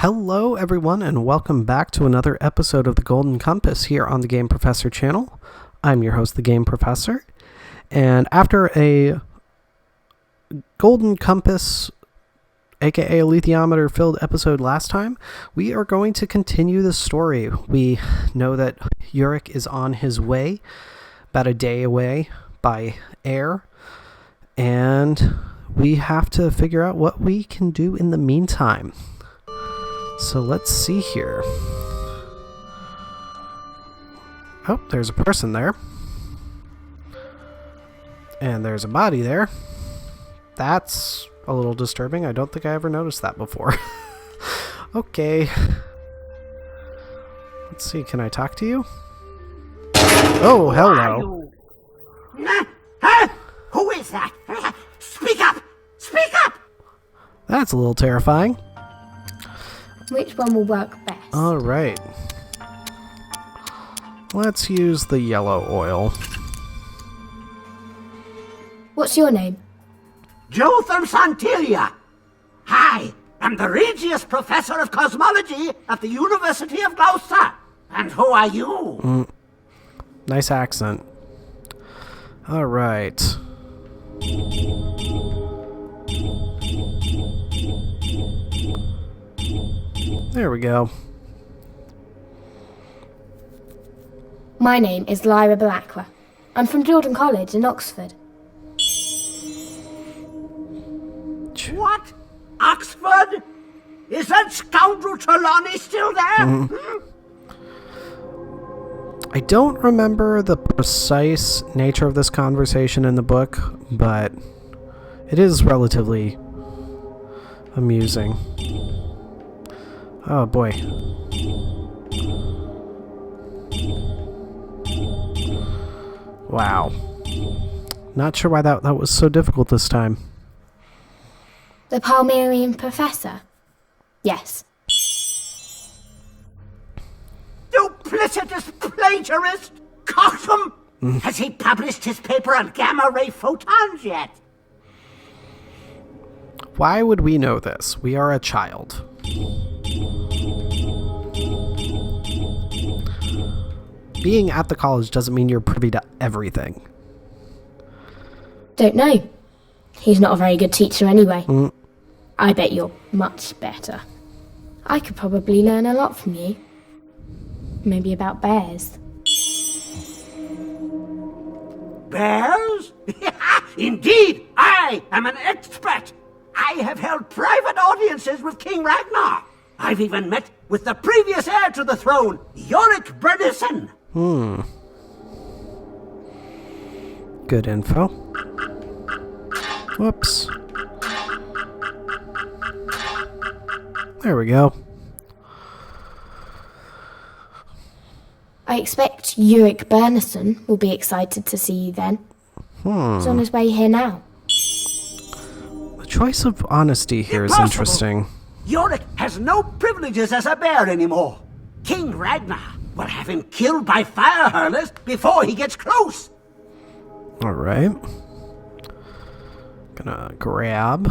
Hello everyone and welcome back to another episode of the Golden Compass here on the Game Professor channel. I'm your host, the Game Professor, and after a Golden Compass aka a Lithiometer filled episode last time, we are going to continue the story. We know that Iorek is on his way, about a day away by air, and we have to figure out what we can do in the meantime. So let's see here. Oh, there's a person there. And there's a body there. That's a little disturbing. I don't think I ever noticed that before. Okay. Let's see, can I talk to you? Oh, hello. Huh? Who is that? Speak up! Speak up! That's a little terrifying. Which one will work best? Alright. Let's use the yellow oil. What's your name? Jotham Santilia. I am the Regius Professor of Cosmology at the University of Gloucester. And who are you? Nice accent. Alright. There we go. My name is Lyra Blackwa. I'm from Jordan College in Oxford. What? Oxford? Is that scoundrel Trelawney still there? I don't remember the precise nature of this conversation in the book, but it is relatively amusing. Oh boy. Wow. Not sure why that was so difficult this time. The Palmerian Professor? Yes. Duplicitous plagiarist! Coxham! Has he published his paper on gamma-ray photons yet? Why would we know this? We are a child. Being at the college doesn't mean you're privy to everything. Don't know. He's not a very good teacher anyway. I bet you're much better. I could probably learn a lot from you. Maybe about bears. Bears? Indeed, I am an expert. I have held private audiences with King Ragnar. I've even met with the previous heir to the throne, Iorek Bernison. Good info. Whoops. There we go. I expect Iorek Bernison will be excited to see you then. He's on his way here now. The choice of honesty here is interesting. Iorek has no privileges as a bear anymore. King Ragnar will have him killed by fire hurlers before he gets close. Alright. Gonna grab.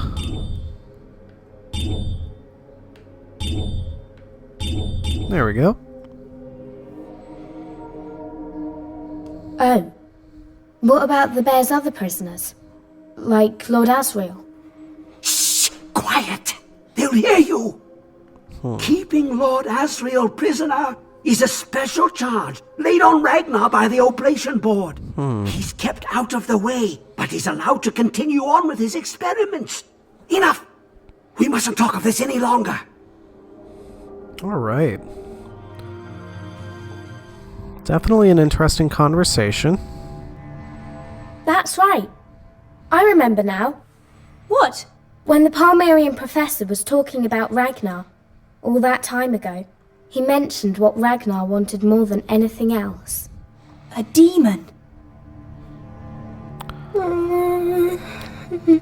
There we go. Oh. What about the bear's other prisoners? Like Lord Asriel? Shh! Quiet! They'll hear you! Keeping Lord Asriel prisoner is a special charge laid on Ragnar by the Oblation Board. He's kept out of the way, but he's allowed to continue on with his experiments. Enough! We mustn't talk of this any longer. Alright. Definitely an interesting conversation. That's right. I remember now. What? When the Palmerian Professor was talking about Ragnar, all that time ago, he mentioned what Ragnar wanted more than anything else. A demon?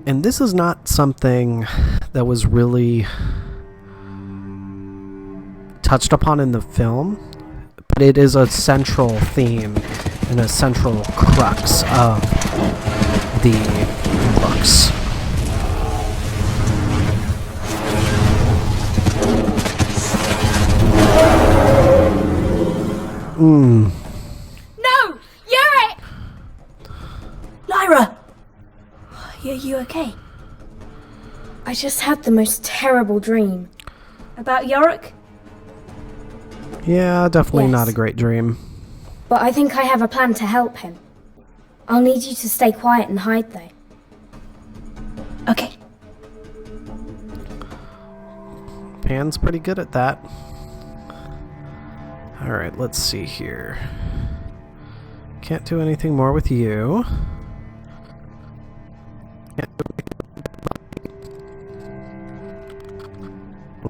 And this is not something that was really touched upon in the film, but it is a central theme and a central crux of the books. No! Iorek! Lyra! Are you okay? I just had the most terrible dream. About Iorek? Yeah, definitely Yes. not a great dream. But I think I have a plan to help him. I'll need you to stay quiet and hide, though. Okay. Pan's pretty good at that. Alright, let's see here. Can't do anything more with you. Can't do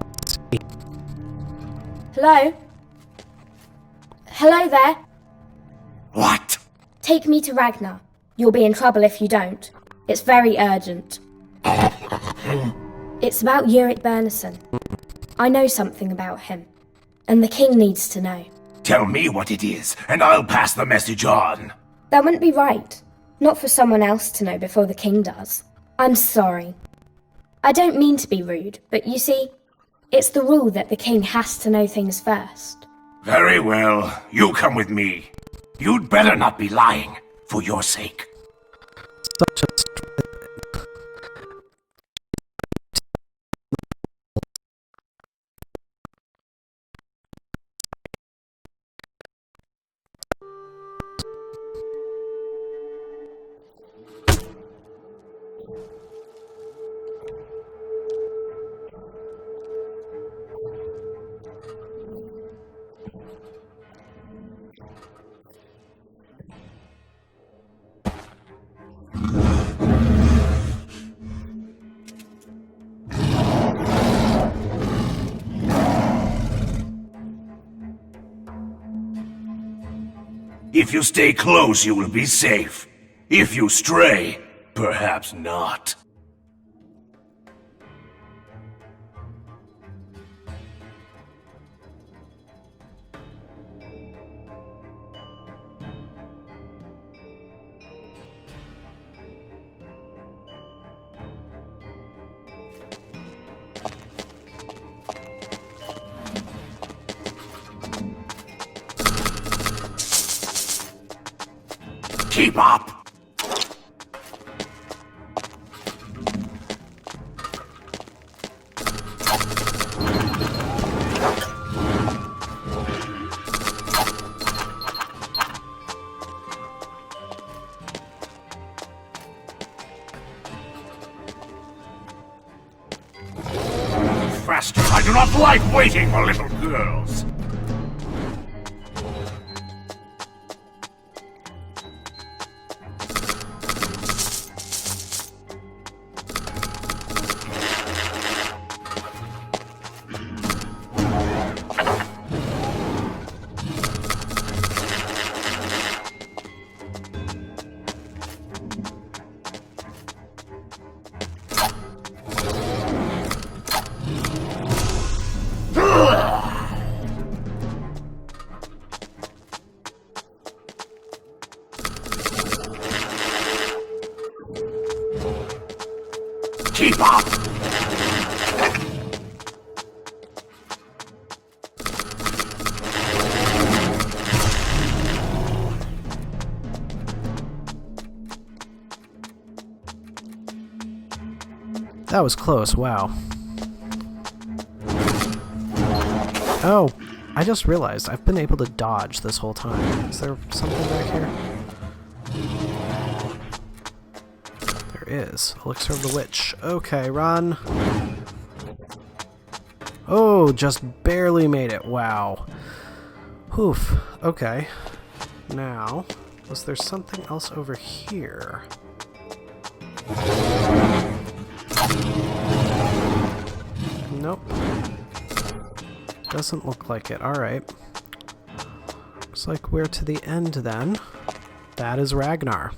Let's see. Hello? Hello there? What? Take me to Ragnar. You'll be in trouble if you don't. It's very urgent. It's about Iorek Bernison. I know something about him, and the king needs to know. Tell me what it is, and I'll pass the message on. That wouldn't be right. Not for someone else to know before the king does. I'm sorry. I don't mean to be rude, but you see, it's the rule that the king has to know things first. Very well, you come with me. You'd better not be lying, for your sake. Such a If you stay close, you will be safe. If you stray, perhaps not. Keep up! Faster! I do not like waiting for little girls! Keep up! That was close, wow. Oh, I just realized I've been able to dodge this whole time. Is there something back here? There is. Elixir of the Witch. Okay, run. Oh, just barely made it. Wow. Oof. Okay. Now, was there something else over here? Nope. Doesn't look like it. Alright. Looks like we're to the end then. That is Ragnar.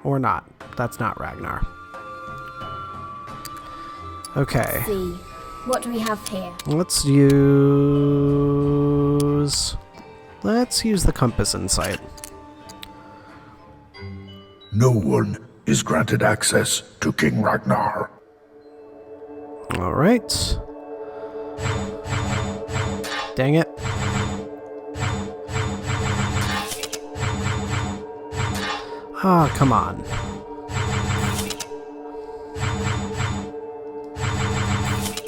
Or not. That's not Ragnar. Okay. See, what do we have here? Let's use the compass insight. No one is granted access to King Ragnar. Alright. Dang it. Oh, come on.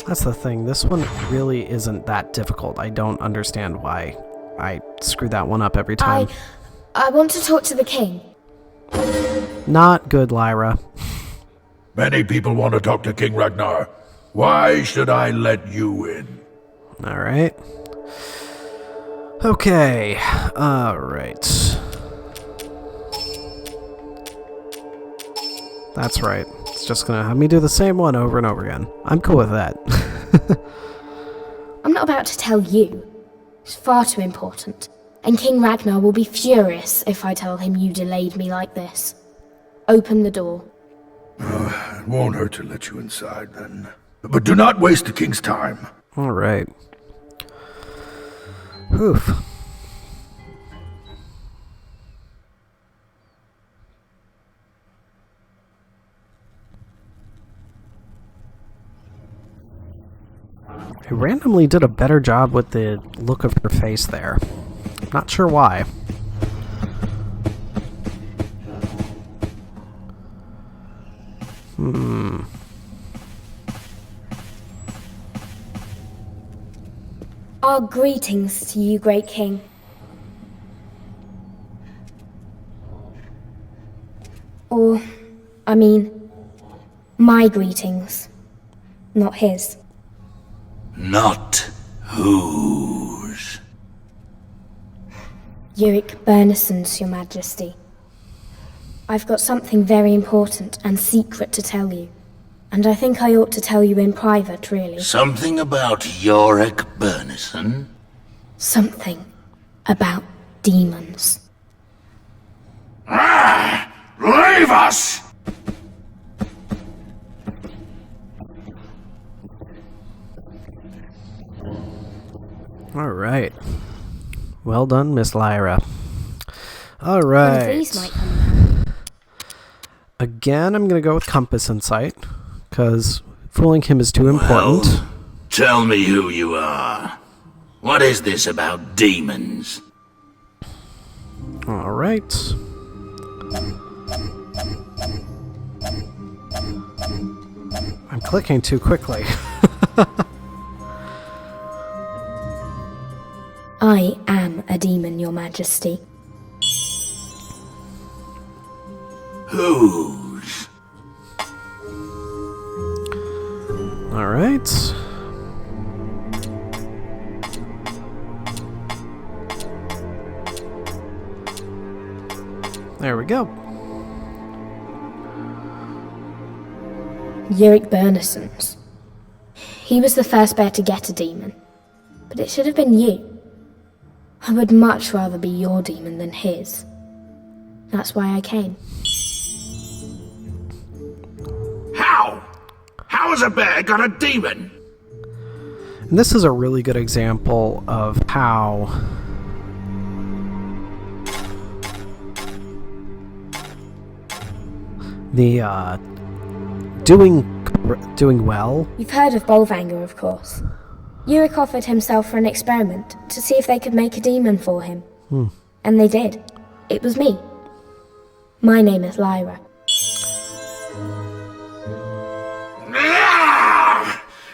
That's the thing. This one really isn't that difficult. I don't understand why I screw that one up every time. I want to talk to the king. Not good, Lyra. Many people want to talk to King Ragnar. Why should I let you in? Alright. Okay. Alright. That's right. It's just gonna have me do the same one over and over again. I'm cool with that. I'm not about to tell you. It's far too important. And King Ragnar will be furious if I tell him you delayed me like this. Open the door. It won't hurt to let you inside, then. But do not waste the king's time. Alright. Oof. I randomly did a better job with the look of her face there. Not sure why. Our greetings to you, great king. Or, I mean, my greetings, not his. Not whose. Iorek Bernisson's, your majesty. I've got something very important and secret to tell you. And I think I ought to tell you in private, really. Something about Iorek Bernison? Something about demons. Leave us! Alright. Well done, Miss Lyra. One of Alright. these might come in. Again, I'm going to go with Compass Insight, because fooling him is too important. Well, tell me who you are. What is this about demons? Alright. I'm clicking too quickly. I am a demon, your majesty. Whose? Alright. There we go. Iorek Bernisson's. He was the first bear to get a demon. But it should have been you. I would much rather be your demon than his. That's why I came. How? How has a bear got a demon? And this is a really good example of how the doing well. You've heard of Bolvanger, of course. Iorek offered himself for an experiment to see if they could make a demon for him. And they did. It was me. My name is Lyra.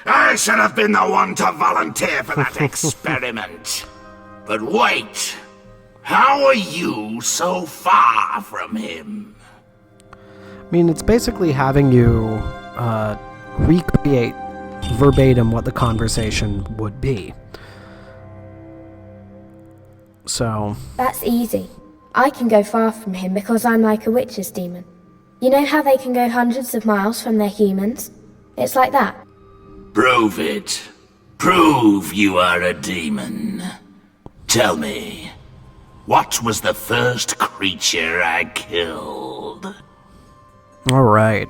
I should have been the one to volunteer for that experiment. But wait, how are you so far from him? I mean, it's basically having you recreate verbatim what the conversation would be. So... That's easy. I can go far from him because I'm like a witch's demon. You know how they can go hundreds of miles from their humans? It's like that. Prove it. Prove you are a demon. Tell me, what was the first creature I killed? Alright.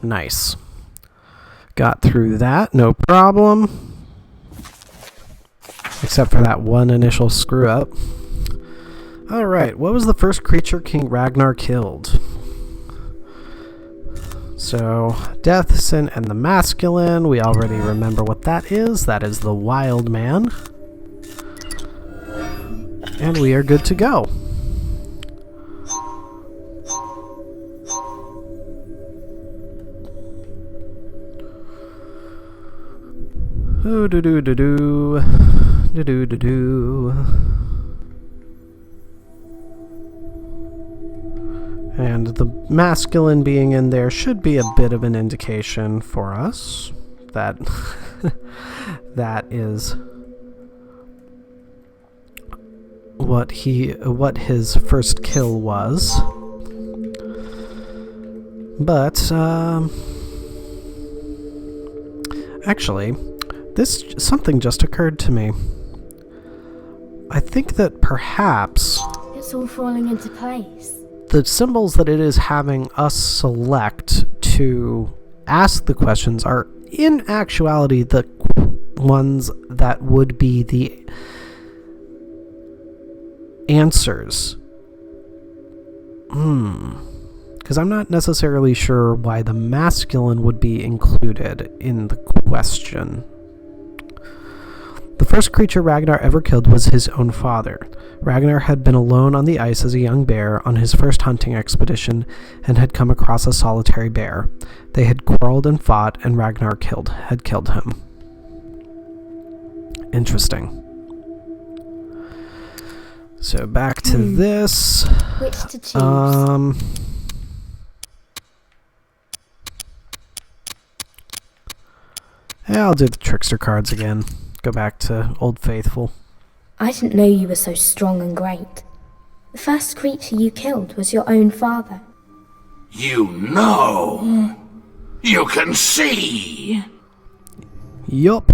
Nice. Got through that, no problem. Except for that one initial screw up. Alright, what was the first creature King Ragnar killed? So, death, sin, and the masculine. We already remember what that is. That is the wild man. And we are good to go. Do-do-do-do-do. Do-do-do-do. And the masculine being in there should be a bit of an indication for us that that is what his first kill was. But actually, something just occurred to me. I think that perhaps It's all falling into place. the symbols that it is having us select to ask the questions are in actuality the ones that would be the answers. Because I'm not necessarily sure why the masculine would be included in the question. The first creature Ragnar ever killed was his own father. Ragnar had been alone on the ice as a young bear on his first hunting expedition and had come across a solitary bear. They had quarreled and fought, and Ragnar had killed him. Interesting. So back to this. Which to choose? Yeah, I'll do the trickster cards again. Go back to Old Faithful. I didn't know you were so strong and great. The first creature you killed was your own father. You know. You can see. Yup.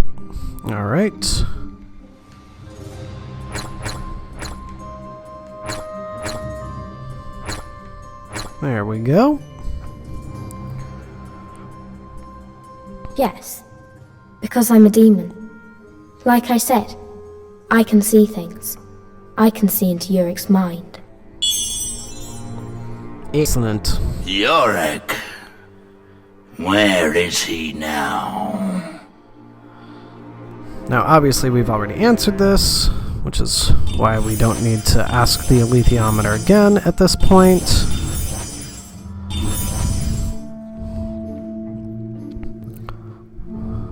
Alright. There we go. Yes, because I'm a demon. Like I said, I can see things. I can see into Iorek's mind. Excellent. Iorek. Where is he now? Now, obviously, we've already answered this, which is why we don't need to ask the alethiometer again at this point.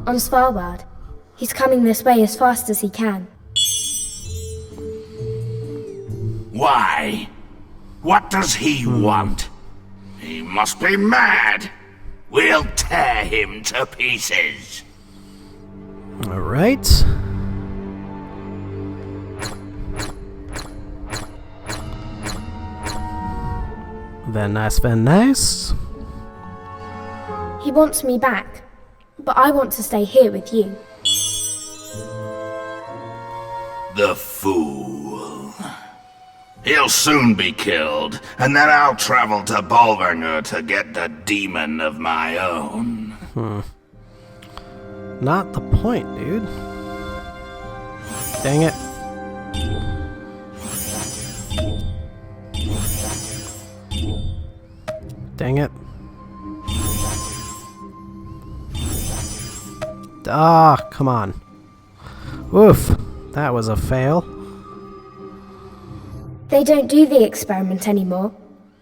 On Svalbard. He's coming this way as fast as he can. Why? What does he want? He must be mad. We'll tear him to pieces. Alright. Very nice. He wants me back, but I want to stay here with you. The fool. He'll soon be killed, and then I'll travel to Bolvernger to get the demon of my own. Not the point, dude. Dang it. Dang it. Ah, come on. Oof. That was a fail. They don't do the experiment anymore.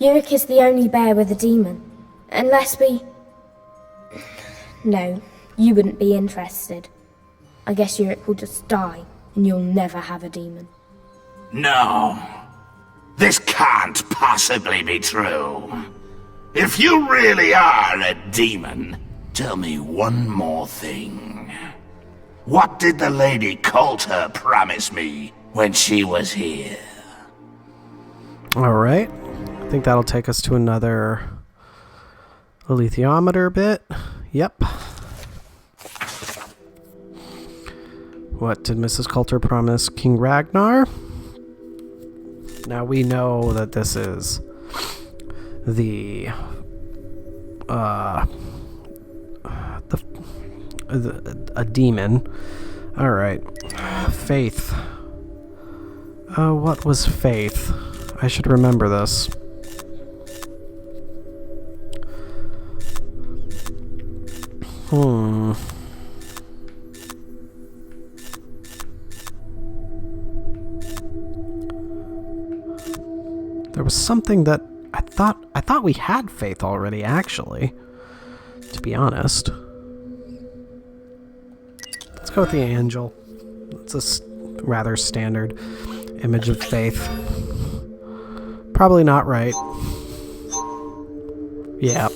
Iorek is the only bear with a demon. Unless we... No, you wouldn't be interested. I guess Iorek will just die, and you'll never have a demon. No. This can't possibly be true. If you really are a demon, tell me one more thing. What did the Lady Coulter promise me when she was here? Alright. I think that'll take us to another alethiometer bit. Yep. What did Mrs. Coulter promise King Ragnar? Now we know that this is a demon. Alright. Faith. What was faith? I should remember this. was something that I thought we had faith already, actually, to be honest. Let's go with the angel. It's a rather standard image of faith. Probably not right. Yeah.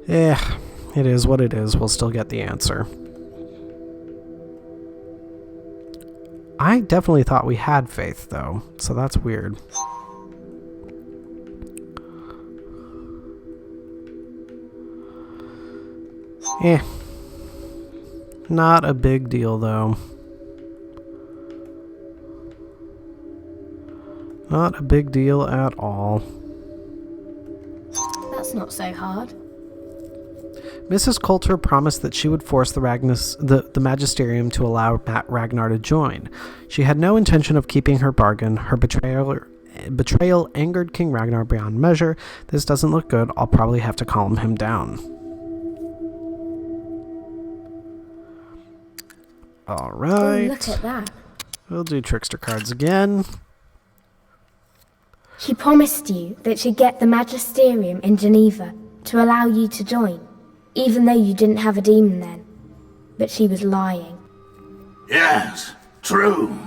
Yeah, it is what it is. We'll still get the answer. I definitely thought we had faith, though, so that's weird. Not a big deal, though. Not a big deal at all. That's not so hard. Mrs. Coulter promised that she would force the Magisterium to allow Ragnar to join. She had no intention of keeping her bargain. Her betrayal angered King Ragnar beyond measure. This doesn't look good. I'll probably have to calm him down. Alright. Oh, look at that. We'll do trickster cards again. She promised you that she'd get the Magisterium in Geneva to allow you to join, even though you didn't have a demon then. But she was lying. Yes, true.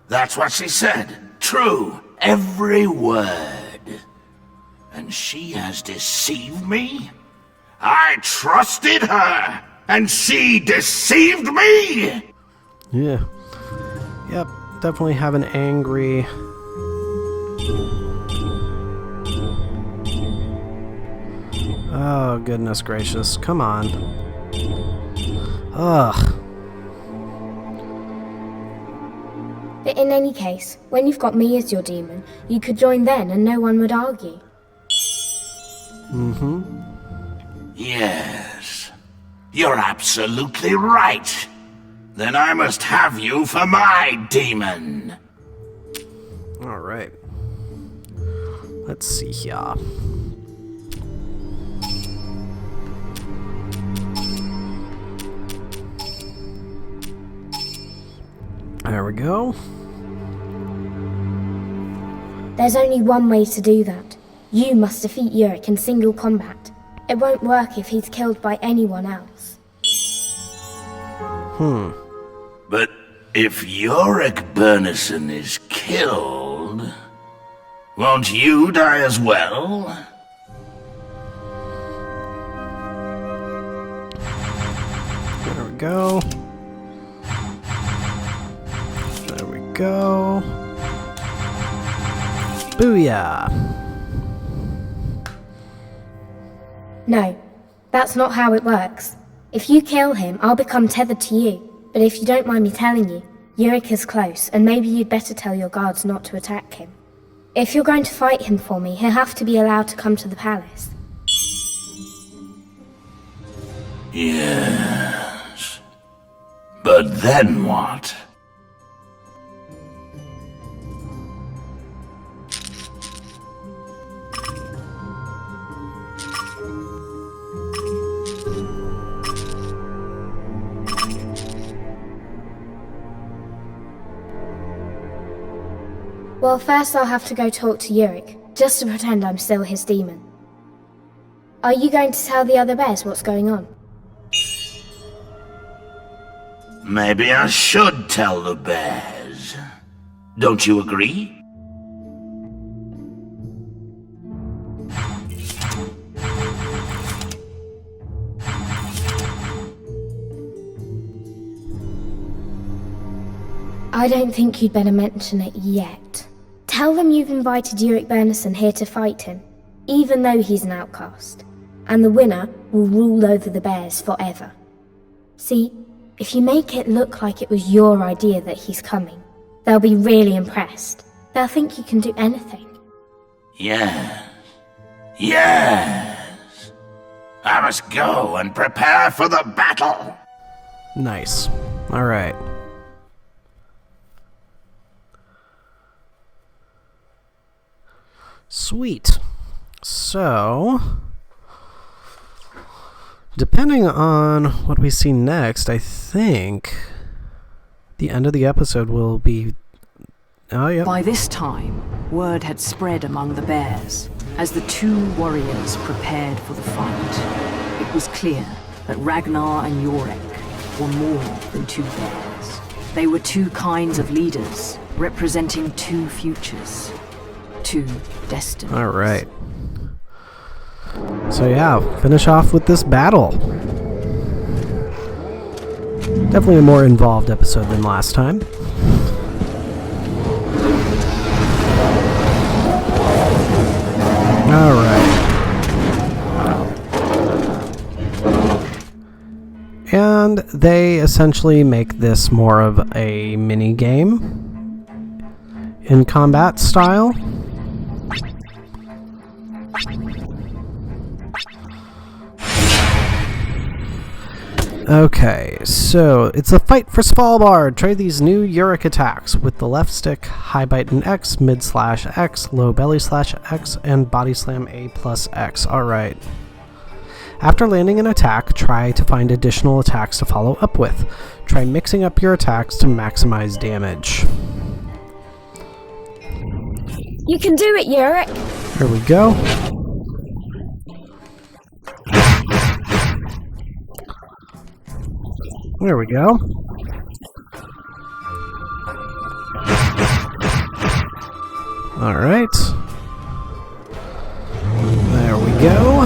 That's what she said. True. Every word. And she has deceived me? I trusted her, and she deceived me? Yeah. Yep, definitely have an angry... Oh, goodness gracious. Come on. Ugh. But in any case, when you've got me as your demon, you could join then and no one would argue. Mm-hmm. Yes. You're absolutely right. Then I must have you for my demon. Alright. Let's see here. There we go. There's only one way to do that. You must defeat Iorek in single combat. It won't work if he's killed by anyone else. But if Iorek Bernison is killed, won't you die as well? There we go. There we go. Booyah! No, that's not how it works. If you kill him, I'll become tethered to you. But if you don't mind me telling you, Iorek is close, and maybe you'd better tell your guards not to attack him. If you're going to fight him for me, he'll have to be allowed to come to the palace. Yes. But then what? Well, first I'll have to go talk to Iorek, just to pretend I'm still his demon. Are you going to tell the other bears what's going on? Maybe I should tell the bears. Don't you agree? I don't think you'd better mention it yet. Tell them you've invited Iorek Bernison here to fight him, even though he's an outcast. And the winner will rule over the bears forever. See, if you make it look like it was your idea that he's coming, they'll be really impressed. They'll think you can do anything. Yes. Yes. I must go and prepare for the battle. Nice. Alright. Sweet. So, depending on what we see next, I think the end of the episode will be Oh, yeah. By this time, word had spread among the bears as the two warriors prepared for the fight. It was clear that Ragnar and Iorek were more than two bears. They were two kinds of leaders, representing two futures, two destinies. All right. So yeah, finish off with this battle. Definitely a more involved episode than last time. All right. And they essentially make this more of a mini game in combat style. Okay, so it's a fight for Svalbard. Try these new Iorek attacks with the left stick, high bite and X, mid slash X, low belly slash X, and body slam A plus X. Alright. After landing an attack, try to find additional attacks to follow up with. Try mixing up your attacks to maximize damage. You can do it, Iorek! Here we go. There we go. All right. There we go.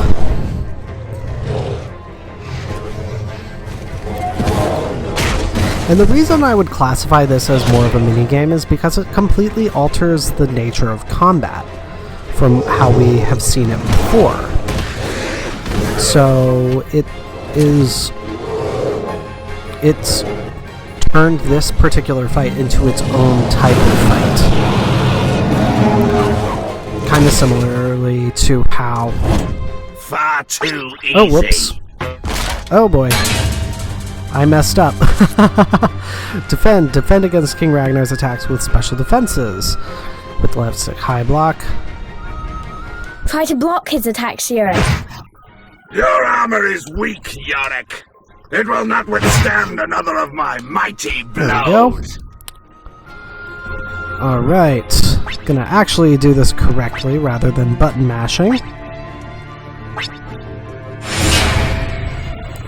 And the reason I would classify this as more of a minigame is because it completely alters the nature of combat from how we have seen it before. So it's turned this particular fight into its own type of fight. Kind of similarly to how... Far too easy. Oh, whoops. Oh boy. I messed up. Defend against King Ragnar's attacks with special defenses. With the left stick, high block. Try to block his attacks, Iorek. Your armor is weak, Iorek. It will not withstand another of my mighty blows. Alright. Gonna actually do this correctly rather than button mashing.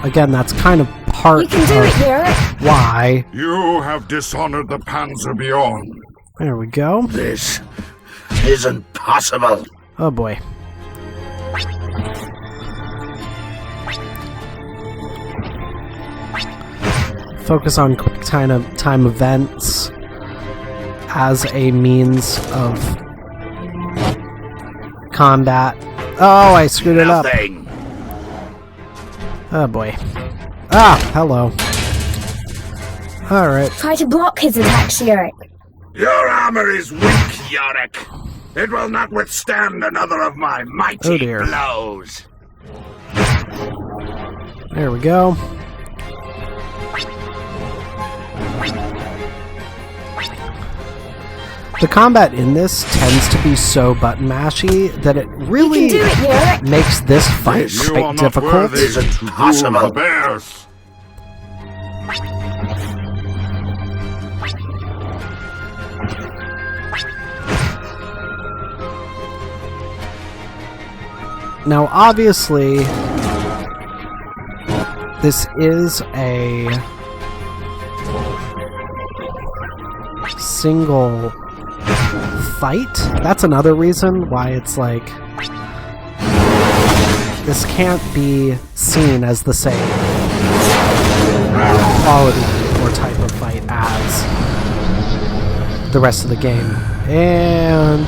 Again, that's kind of part You can do it, Iorek! why. You have dishonored the Panserbjørn. There we go. This isn't possible. Oh boy. Focus on quick time events as a means of combat. Oh, I screwed it up. Nothing. Oh boy. Ah, hello. Alright. Try to block his attacks, Iorek. Your armor is weak, Iorek. It will not withstand another of my mighty Oh dear. blows. There we go. The combat in this tends to be so button mashy that it really You can do it, Iorek! makes this fight You are quite not difficult. worthy Isn't to rule possible. the bears. Now, obviously, this is a single fight. That's another reason why it's like this can't be seen as the same quality or type of fight as the rest of the game. And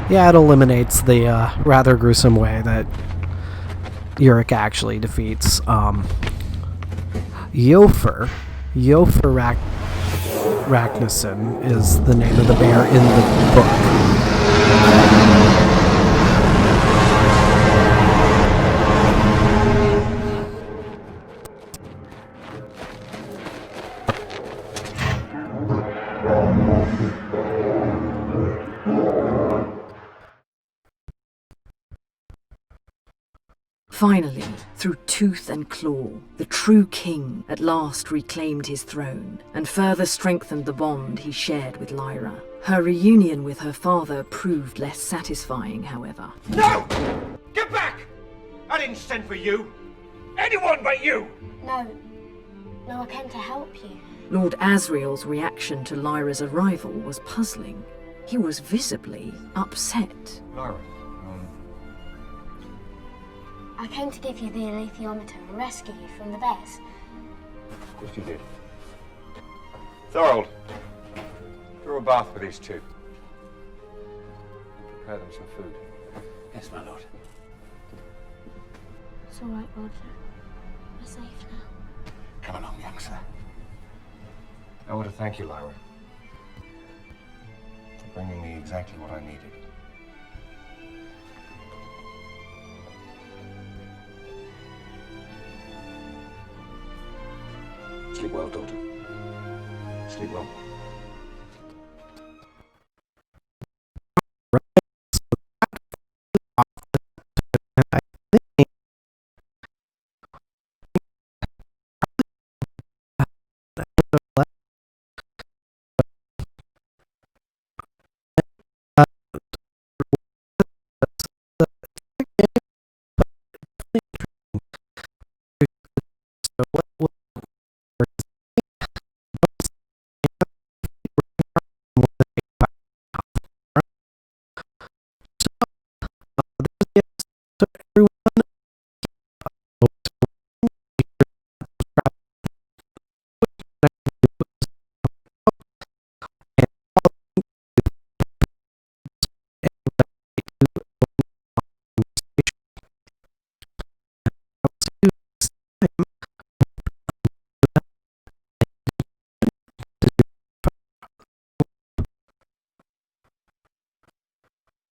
yeah, it eliminates the rather gruesome way that Iorek actually defeats Jofur. Jofur Ragnarsson is the name of the bear in the book. Finally, through tooth and claw, the true king at last reclaimed his throne and further strengthened the bond he shared with Lyra. Her reunion with her father proved less satisfying, however. No! Get back! I didn't send for you. Anyone but you! No, I came to help you. Lord Asriel's reaction to Lyra's arrival was puzzling. He was visibly upset. Lyra, I came to give you the alethiometer and rescue you from the bears. yes you did. Thorold, draw a bath for these two. And prepare them some food. Yes, my lord. It's all right, Roger. We're safe now. Come along, young sir. I want to thank you, Lyra, for bringing me exactly what I needed.